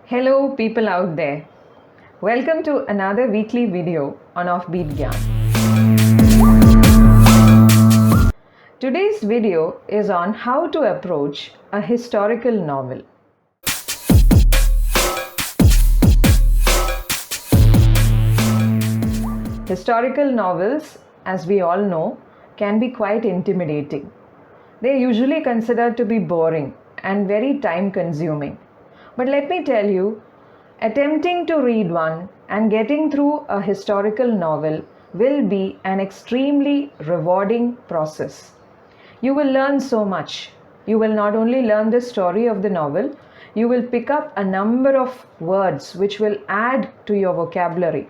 Hello people out there. Welcome to another weekly video on OFFBEAT GYAN. Today's video is on how to approach a historical novel. Historical novels, as we all know, can be quite intimidating. They are usually considered to be boring and very time consuming. But let me tell you, attempting to read one and getting through a historical novel will be an extremely rewarding process. You will learn so much. You will not only learn the story of the novel, you will pick up a number of words which will add to your vocabulary.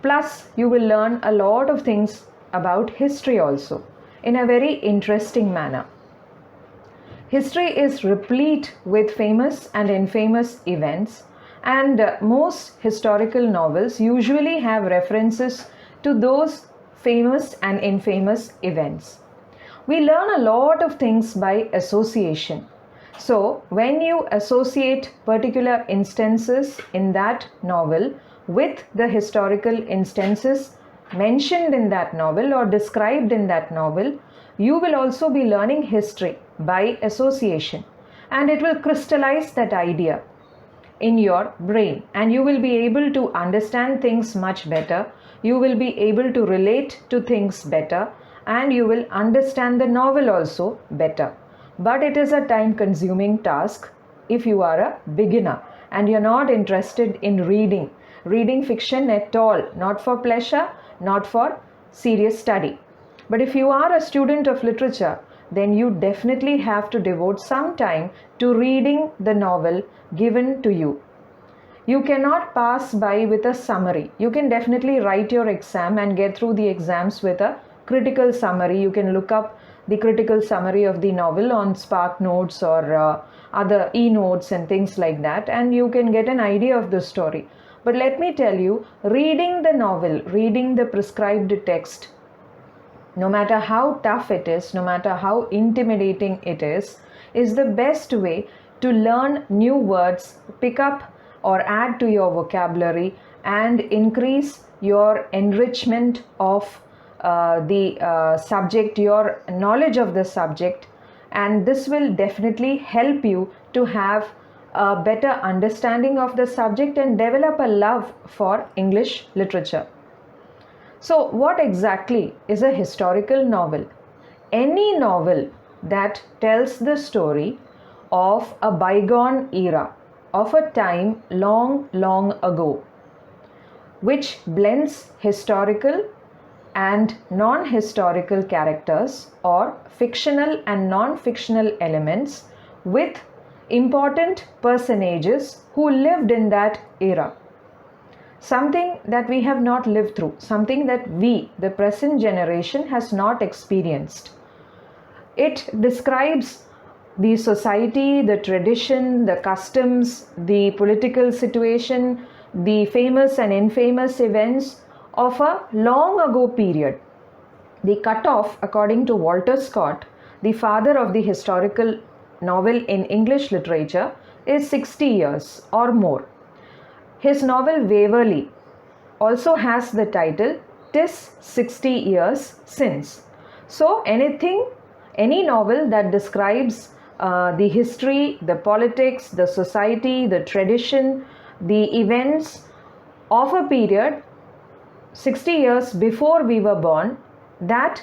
Plus, you will learn a lot of things about history also in a very interesting manner. History is replete with famous and infamous events, and most historical novels usually have references to those famous and infamous events. We learn a lot of things by association. So, when you associate particular instances in that novel with the historical instances mentioned in that novel or described in that novel, you will also be learning history by association, and it will crystallize that idea in your brain, and you will be able to understand things much better. You will be able to relate to things better, and you will understand the novel also better. But it is a time consuming task if you are a beginner and you're not interested in reading fiction at all, not for pleasure, not for serious study. But if you are a student of literature, then you definitely have to devote some time to reading the novel given to you. You cannot pass by with a summary. You can definitely write your exam and get through the exams with a critical summary. You can look up the critical summary of the novel on Spark Notes or other e-notes and things like that, and you can get an idea of the story. But let me tell you, reading the novel, reading the prescribed text, no matter how tough it is, no matter how intimidating it is the best way to learn new words, pick up or add to your vocabulary, and increase your enrichment of the subject, your knowledge of the subject. And this will definitely help you to have a better understanding of the subject and develop a love for English literature. So, what exactly is a historical novel? Any novel that tells the story of a bygone era, of a time long, long ago, which blends historical and non-historical characters or fictional and non-fictional elements with important personages who lived in that era. Something that we have not lived through, something that we, the present generation, has not experienced. It describes the society, the tradition, the customs, the political situation, the famous and infamous events of a long ago period. The cutoff, according to Walter Scott, the father of the historical novel in English literature, is 60 years or more. His novel Waverley also has the title "'Tis 60 Years Since". So any novel that describes the history, the politics, the society, the tradition, the events of a period 60 years before we were born, that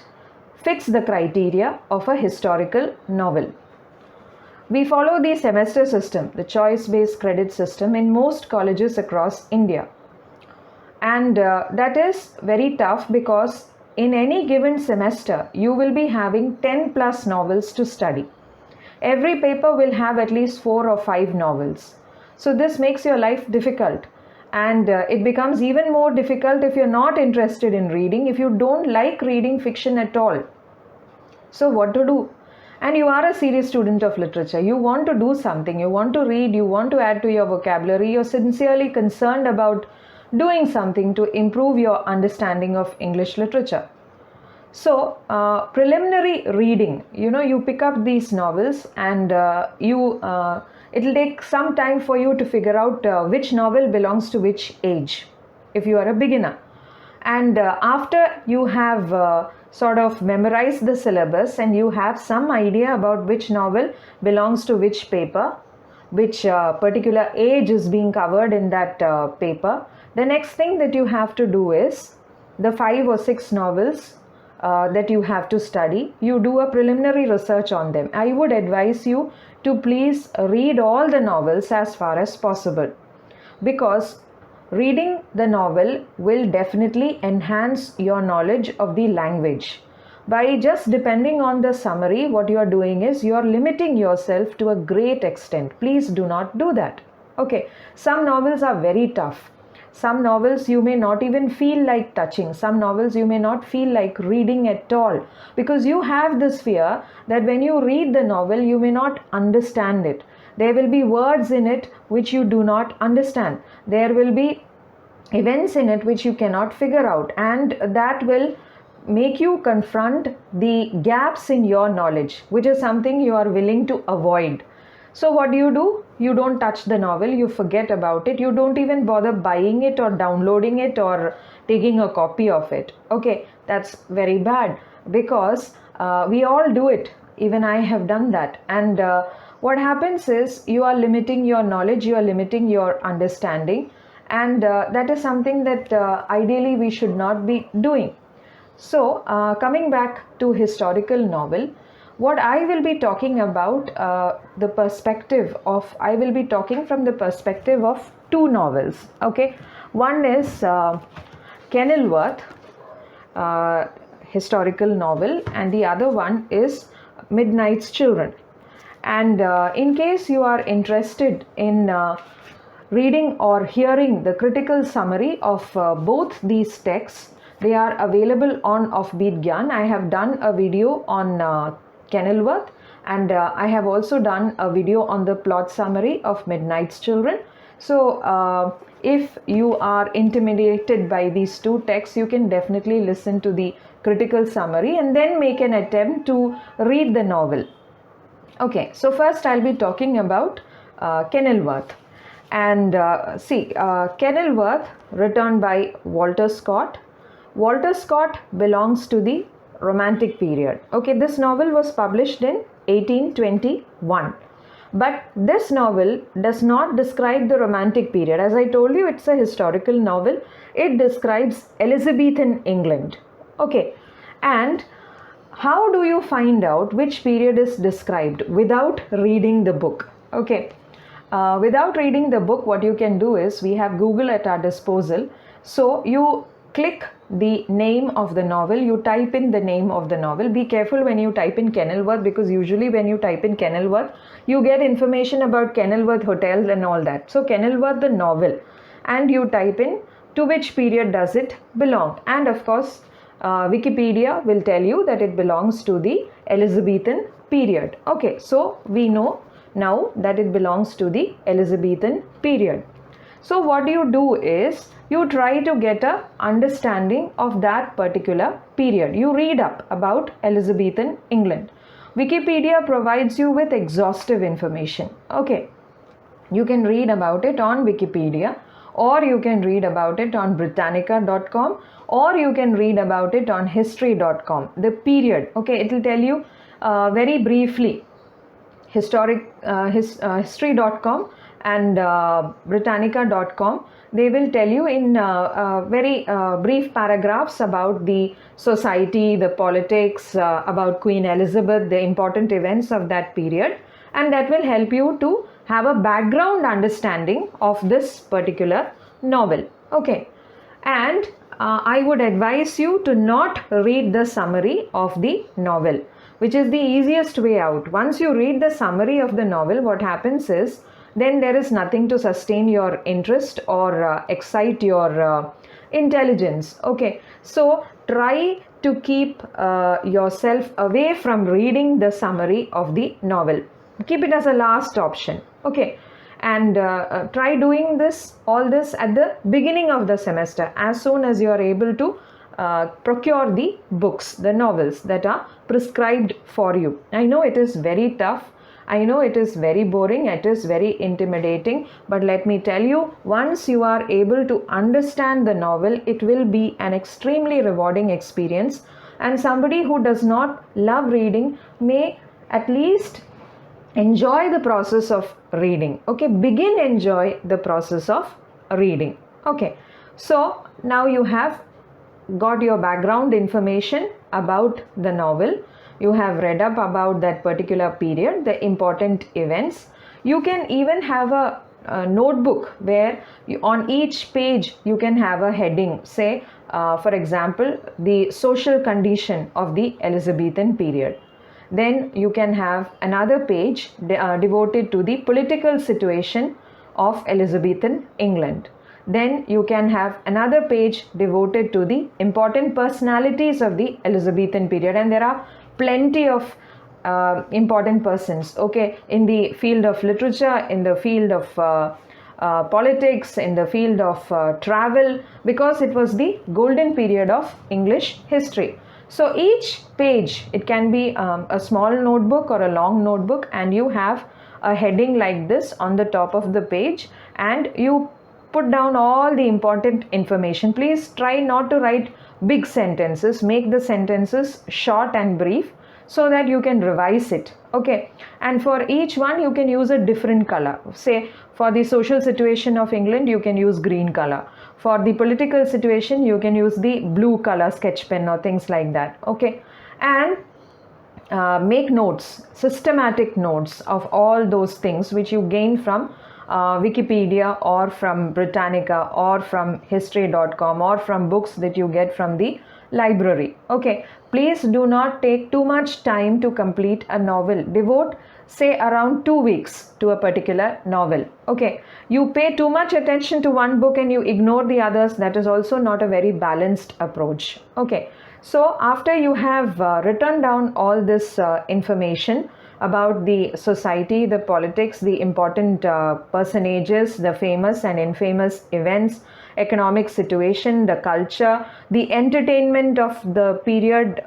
fits the criteria of a historical novel. We follow the semester system, the choice-based credit system, in most colleges across India. And that is very tough because in any given semester, you will be having 10 plus novels to study. Every paper will have at least 4 or 5 novels. So this makes your life difficult. And it becomes even more difficult if you're not interested in reading, if you don't like reading fiction at all. So what to do? And you are a serious student of literature, you want to do something, you want to read, you want to add to your vocabulary, you're sincerely concerned about doing something to improve your understanding of English literature. So, preliminary reading, you pick up these novels and it will take some time for you to figure out which novel belongs to which age if you are a beginner. And after you have sort of memorized the syllabus and you have some idea about which novel belongs to which paper, which particular age is being covered in that paper, the next thing that you have to do is the 5 or 6 novels that you have to study, you do a preliminary research on them. I would advise you to please read all the novels as far as possible, because reading the novel will definitely enhance your knowledge of the language. By just depending on the summary, what you are doing is you are limiting yourself to a great extent. Please do not do that. Okay, some novels are very tough. Some novels you may not even feel like touching. Some novels you may not feel like reading at all, because you have this fear that when you read the novel, you may not understand it. There will be words in it which you do not understand. There will be events in it which you cannot figure out, and that will make you confront the gaps in your knowledge, which is something you are willing to avoid. So what do? You don't touch the novel, you forget about it, you don't even bother buying it or downloading it or taking a copy of it. Okay, that's very bad, because we all do it. Even I have done that. And what happens is you are limiting your knowledge, you are limiting your understanding, and that is something that ideally we should not be doing. So coming back to historical novel, what I will be talking about, I will be talking from the perspective of 2 novels. Okay, one is Kenilworth, historical novel, and the other one is Midnight's Children. And in case you are interested in reading or hearing the critical summary of both these texts, they are available on OFFBEAT GYAN. I have done a video on Kenilworth, and I have also done a video on the plot summary of Midnight's Children. So if you are intimidated by these 2 texts, you can definitely listen to the critical summary and then make an attempt to read the novel. Okay, so first I'll be talking about Kenilworth. And Kenilworth, written by Walter Scott. Walter Scott belongs to the Romantic period. Okay, this novel was published in 1821. But this novel does not describe the Romantic period. As I told you, it's a historical novel. It describes Elizabethan England. Okay, and how do you find out which period is described without reading the book? Okay, without reading the book, what you can do is, we have Google at our disposal. So you click the name of the novel, you type in the name of the novel. Be careful when you type in Kenilworth, because usually when you type in Kenilworth, you get information about Kenilworth hotels and all that. So Kenilworth the novel, and you type in to which period does it belong. And of course, Wikipedia will tell you that it belongs to the Elizabethan period. Okay, so we know now that it belongs to the Elizabethan period. So what you do is, you try to get a understanding of that particular period. You read up about Elizabethan England. Wikipedia provides you with exhaustive information. Okay, you can read about it on Wikipedia, or you can read about it on Britannica.com, or you can read about it on history.com. The period, okay, it will tell you very briefly. History.com and Britannica.com, they will tell you in very brief paragraphs about the society, the politics, about Queen Elizabeth, the important events of that period, and that will help you to have a background understanding of this particular novel. Okay, and I would advise you to not read the summary of the novel, which is the easiest way out. Once you read the summary of the novel, what happens is, then there is nothing to sustain your interest or excite your intelligence. Okay, so try to keep yourself away from reading the summary of the novel. Keep it as a last option. Okay, and try doing all this at the beginning of the semester, as soon as you are able to procure the books, the novels that are prescribed for you. I know it is very tough. I know it is very boring, it is very intimidating, but let me tell you, once you are able to understand the novel, it will be an extremely rewarding experience, and somebody who does not love reading may at least enjoy the process of reading. Okay, begin enjoy the process of reading. Okay, so now you have got your background information about the novel. You have read up about that particular period, the important events. You can even have a notebook where on each page you can have a heading, say for example, the social condition of the Elizabethan period. Then you can have another page devoted to the political situation of Elizabethan England. Then you can have another page devoted to the important personalities of the Elizabethan period, and there are plenty of important persons, okay, in the field of literature, in the field of politics, in the field of travel, because it was the golden period of English history. So each page, it can be a small notebook or a long notebook, and you have a heading like this on the top of the page, and you put down all the important information. Please try not to write big sentences. Make the sentences short and brief so that you can revise it. Okay, and for each one you can use a different color. Say for the social situation of England you can use green color. For the political situation you can use the blue color sketch pen or things like that. Okay, and make notes, systematic notes of all those things which you gain from Wikipedia or from Britannica or from history.com or from books that you get from the library. Okay, please do not take too much time to complete a novel. Devote say around 2 weeks to a particular novel. Okay, you pay too much attention to one book and you ignore the others. That is also not a very balanced approach. Okay, so after you have written down all this information about the society, the politics, the important personages, the famous and infamous events, economic situation, the culture, the entertainment of the period,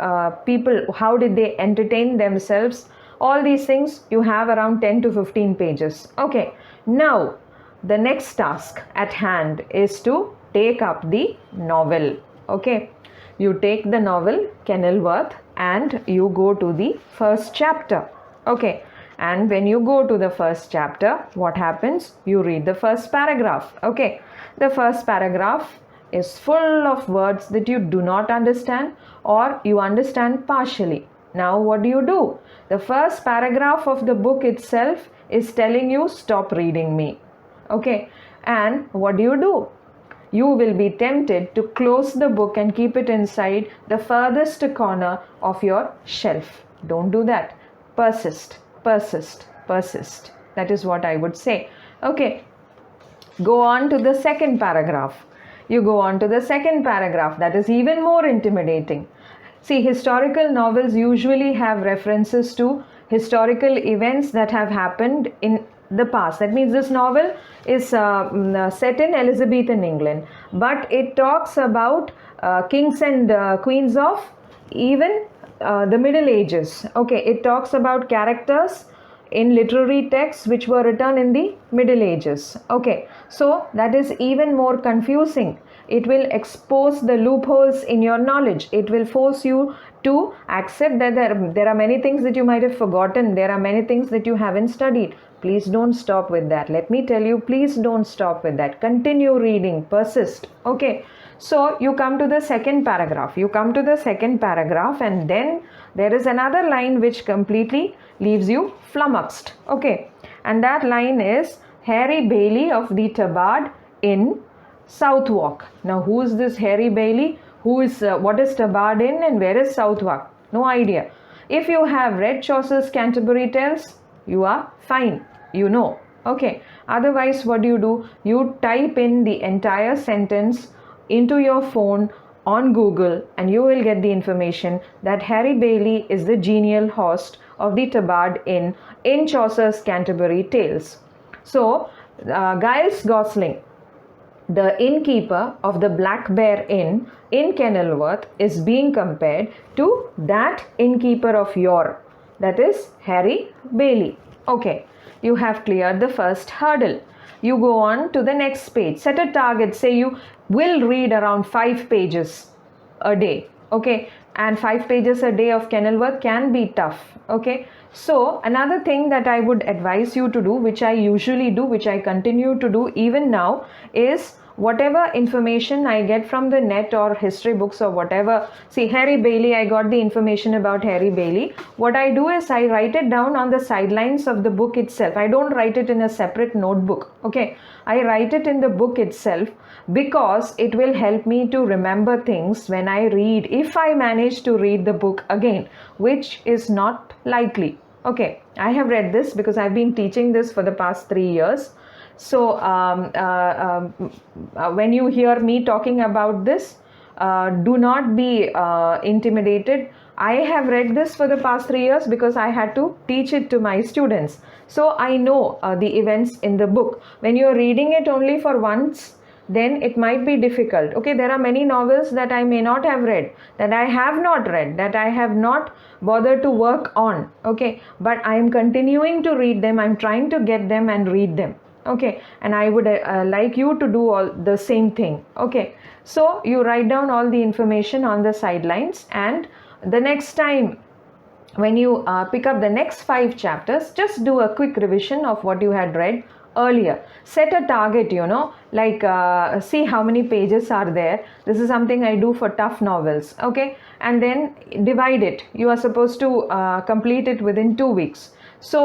people, how did they entertain themselves, all these things, you have around 10 to 15 pages. Okay, now the next task at hand is to take up the novel. Okay, you take the novel Kenilworth and you go to the first chapter. Okay, and when you go to the first chapter, what happens? You read the first paragraph. Okay, the first paragraph is full of words that you do not understand or you understand partially. Now what do? The first paragraph of the book itself is telling you stop reading me. Okay, and what do? You will be tempted to close the book and keep it inside the furthest corner of your shelf. Don't do that. Persist, persist, persist. That is what I would say. Okay, go on to the second paragraph. You go on to the second paragraph. That is even more intimidating. See, historical novels usually have references to historical events that have happened in the past. That means this novel is set in Elizabethan England, but it talks about kings and queens of even the Middle Ages. Okay, it talks about characters in literary texts which were written in the Middle Ages. Okay, so that is even more confusing. It will expose the loopholes in your knowledge. It will force you to accept that there are many things that you might have forgotten. There are many things that you haven't studied. Please don't stop with that. Let me tell you, please don't stop with that. Continue reading, persist. Okay, so you come to the second paragraph. You come to the second paragraph and then there is another line which completely leaves you flummoxed. Okay, and that line is Harry Bailey of the Tabard in Southwark. Now who is this Harry Bailey? Who is what is Tabard Inn and where is Southwark? No idea. If you have read Chaucer's Canterbury Tales, you are fine, you know. Okay, otherwise what do? You type in the entire sentence into your phone on Google and you will get the information that Harry Bailey is the genial host of the Tabard Inn in Chaucer's Canterbury Tales. So Giles Gosling, the innkeeper of the Black Bear Inn in Kenilworth, is being compared to that innkeeper of yore, that is Harry Bailey. Okay, you have cleared the first hurdle. You go on to the next page. Set a target. Say you will read around 5 pages a day. Okay, and 5 pages a day of Kenilworth can be tough. Okay, so another thing that I would advise you to do, which I usually do, which I continue to do even now, is whatever information I get from the net or history books or whatever. See, Harry Bailey, I got the information about Harry Bailey. What I do is I write it down on the sidelines of the book itself. I don't write it in a separate notebook. Okay, I write it in the book itself because it will help me to remember things when I read, if I manage to read the book again, which is not likely. Okay, I have read this because I've been teaching this for the past 3 years. So when you hear me talking about this, do not be intimidated. I have read this for the past 3 years because I had to teach it to my students. So I know the events in the book. When you're reading it only for once, then it might be difficult. Okay, there are many novels that I may not have read, that I have not read, that I have not bothered to work on. Okay, but I am continuing to read them. I'm trying to get them and read them. Okay, and I would like you to do all the same thing. Okay, so you write down all the information on the sidelines, and the next time when you pick up the next 5 chapters, just do a quick revision of what you had read earlier. Set a target, like see how many pages are there. This is something I do for tough novels. Okay, and then divide it. You are supposed to complete it within 2 weeks. So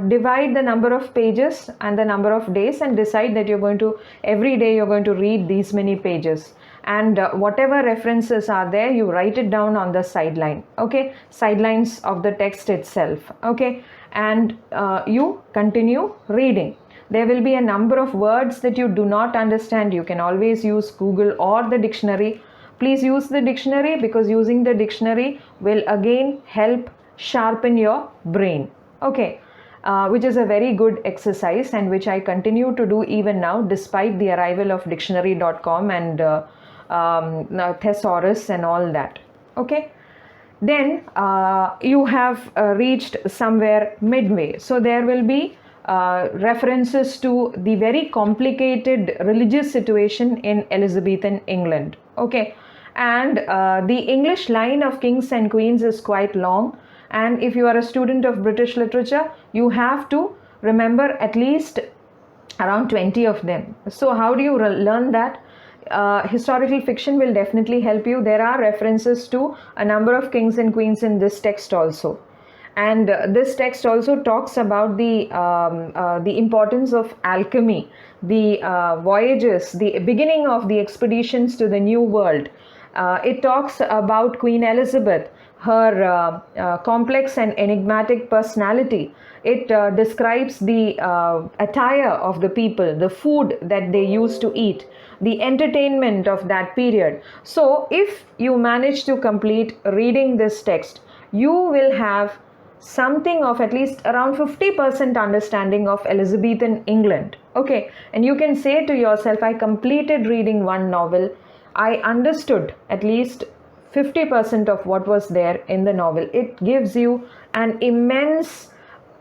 divide the number of pages and the number of days and decide that you're going to, every day you're going to read these many pages. And whatever references are there, you write it down on the sideline. Okay, sidelines of the text itself. Okay, and you continue reading. There will be a number of words that you do not understand. You can always use Google or the dictionary. Please use the dictionary, because using the dictionary will again help sharpen your brain. Okay, which is a very good exercise and which I continue to do even now, despite the arrival of dictionary.com and thesaurus and all that. Okay, then you have reached somewhere midway. So there will be references to the very complicated religious situation in Elizabethan England. Okay, and the English line of kings and queens is quite long. And if you are a student of British literature, you have to remember at least around 20 of them. So how do you learn that? Historical fiction will definitely help you. There are references to a number of kings and queens in this text also. And this text also talks about the importance of alchemy, the voyages, the beginning of the expeditions to the New World. It talks about Queen Elizabeth, her complex and enigmatic personality. It describes the attire of the people, the food that they used to eat, the entertainment of that period. So if you manage to complete reading this text, you will have something of at least around 50% understanding of Elizabethan England. Okay, and you can say to yourself, I completed reading one novel. I understood at least 50% of what was there in the novel. It gives you an immense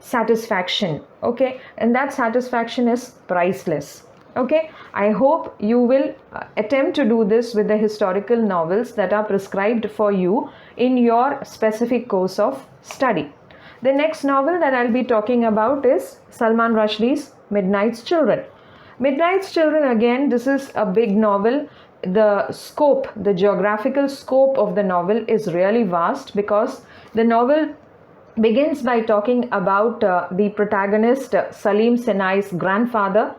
satisfaction. Okay, and that satisfaction is priceless. Okay, I hope you will attempt to do this with the historical novels that are prescribed for you in your specific course of study. The next novel that I'll be talking about is Salman Rushdie's Midnight's Children. Midnight's Children, again, this is a big novel. The scope, the geographical scope of the novel is really vast, because the novel begins by talking about the protagonist Salim Sinai's grandfather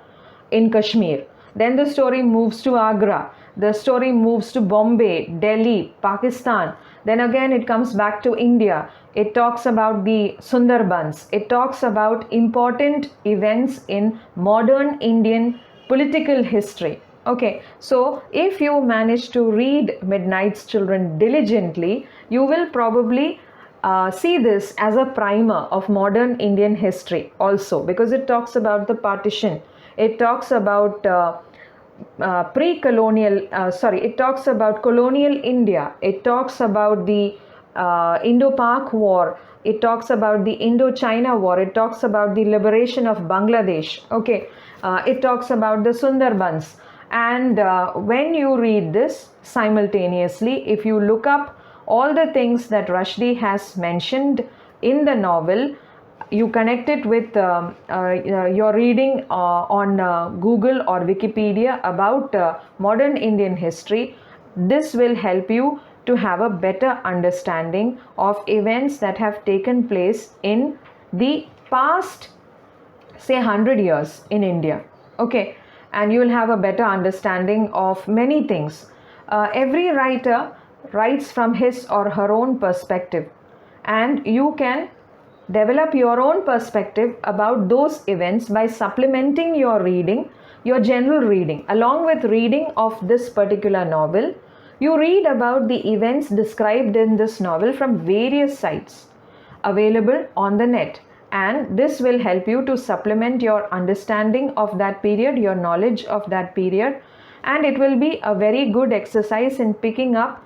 in Kashmir. Then the story moves to Agra. The story moves to Bombay, Delhi, Pakistan. Then again it comes back to India. It talks about the Sundarbans. It talks about important events in modern Indian political history. Okay, so if you manage to read Midnight's Children diligently, you will probably see this as a primer of modern Indian history also, because it talks about the partition. It talks about it talks about colonial India. It talks about the Indo-Pak War. It talks about the Indo-China War. It talks about the liberation of Bangladesh. Okay, it talks about the Sundarbans. And when you read this simultaneously, if you look up all the things that Rushdie has mentioned in the novel, you connect it with your reading on Google or Wikipedia about modern Indian history, this will help you to have a better understanding of events that have taken place in the past, say 100 years in India. Okay, and you will have a better understanding of many things. Every writer writes from his or her own perspective, and you can develop your own perspective about those events by supplementing your reading, your general reading. Along with reading of this particular novel, you read about the events described in this novel from various sites available on the net, and this will help you to supplement your understanding of that period, your knowledge of that period, and it will be a very good exercise in picking up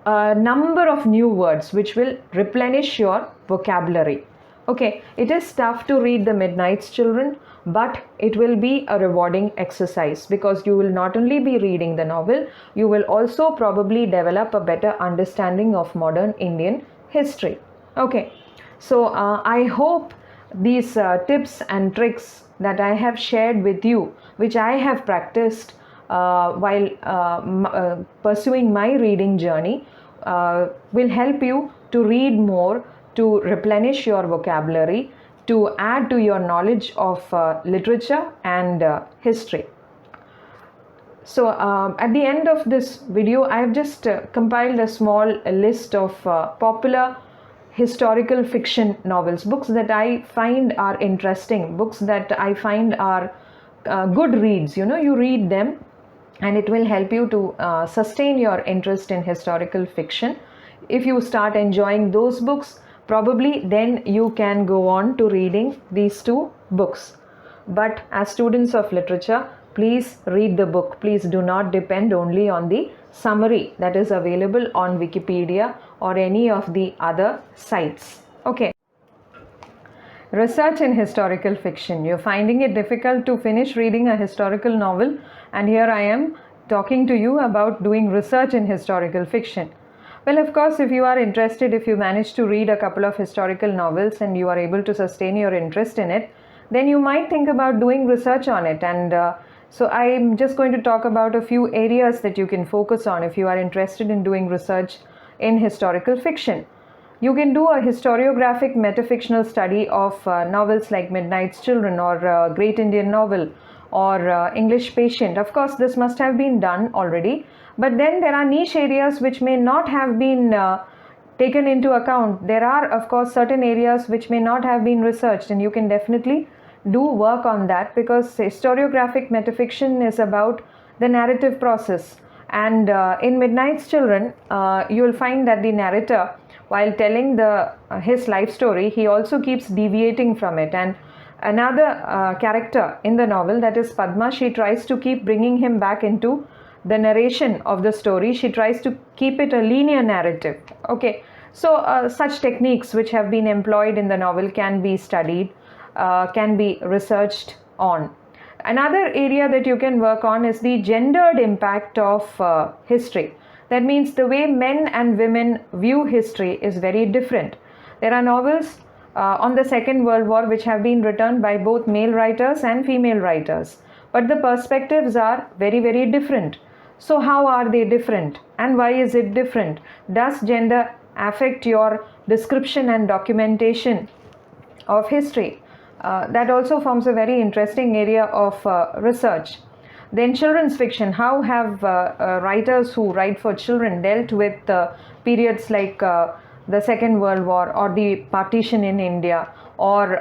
a number of new words which will replenish your vocabulary. Okay, it is tough to read The Midnight's Children, but it will be a rewarding exercise because you will not only be reading the novel, you will also probably develop a better understanding of modern Indian history. Okay, so I hope these tips and tricks that I have shared with you, which I have practiced while pursuing my reading journey, will help you to read more, to replenish your vocabulary, to add to your knowledge of literature and history. So at the end of this video, I have just compiled a small list of popular historical fiction novels, books that I find are interesting, books that I find are good reads. You know, you read them and it will help you to sustain your interest in historical fiction. If you start enjoying those books, probably then you can go on to reading these two books. But as students of literature, please read the book. Please do not depend only on the summary that is available on Wikipedia or any of the other sites. Okay. Research in historical fiction. You're finding it difficult to finish reading a historical novel, and here I am talking to you about doing research in historical fiction. Well, of course, if you are interested, if you manage to read a couple of historical novels and you are able to sustain your interest in it, then you might think about doing research on it. And so I'm just going to talk about a few areas that you can focus on if you are interested in doing research in historical fiction. You can do a historiographic metafictional study of novels like Midnight's Children or Great Indian Novel or English Patient. Of course, this must have been done already, but then there are niche areas which may not have been taken into account. There are, of course, certain areas which may not have been researched, and you can definitely do work on that, because historiographic metafiction is about the narrative process. And in Midnight's Children, you will find that the narrator, while telling his life story, he also keeps deviating from it. And another character in the novel, that is Padma, she tries to keep bringing him back into the narration of the story. She tries to keep it a linear narrative. Okay, so such techniques which have been employed in the novel can be studied, can be researched on. Another area that you can work on is the gendered impact of history. That means the way men and women view history is very different. There are novels on the Second World War which have been written by both male writers and female writers, but the perspectives are very, very different. So how are they different, and why is it different? Does gender affect your description and documentation of history? That also forms a very interesting area of research. Then children's fiction. How have writers who write for children dealt with periods like the Second World War, or the partition in India, or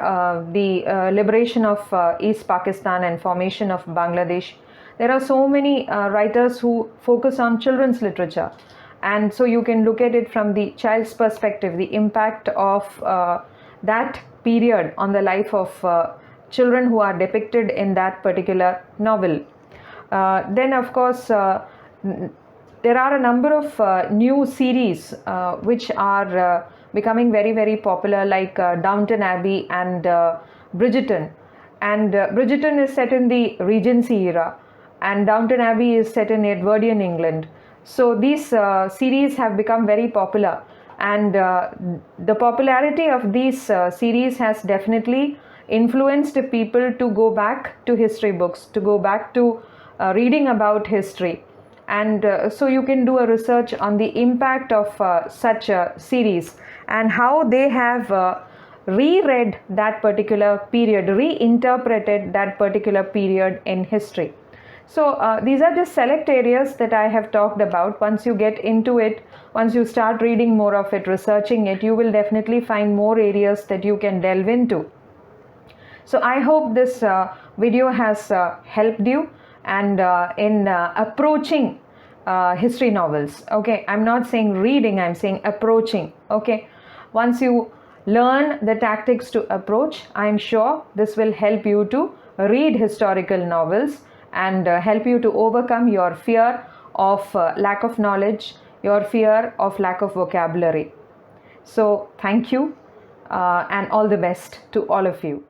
the liberation of East Pakistan and formation of Bangladesh? There are so many writers who focus on children's literature, and so you can look at it from the child's perspective, the impact of that period on the life of children who are depicted in that particular novel. Then of course there are a number of new series which are becoming very, very popular, like Downton Abbey and Bridgerton. And Bridgerton is set in the Regency era, and Downton Abbey is set in Edwardian England. So these series have become very popular, and the popularity of these series has definitely influenced people to go back to history books, to go back to reading about history. And so you can do a research on the impact of such a series and how they have reread that particular period, reinterpreted that particular period in history. So these are just select areas that I have talked about. Once you get into it, once you start reading more of it, researching it, you will definitely find more areas that you can delve into. So I hope this video has helped you and in approaching history novels. Okay, I'm not saying reading, I'm saying approaching. Okay, once you learn the tactics to approach, I'm sure this will help you to read historical novels and help you to overcome your fear of lack of knowledge, your fear of lack of vocabulary. So thank you and all the best to all of you.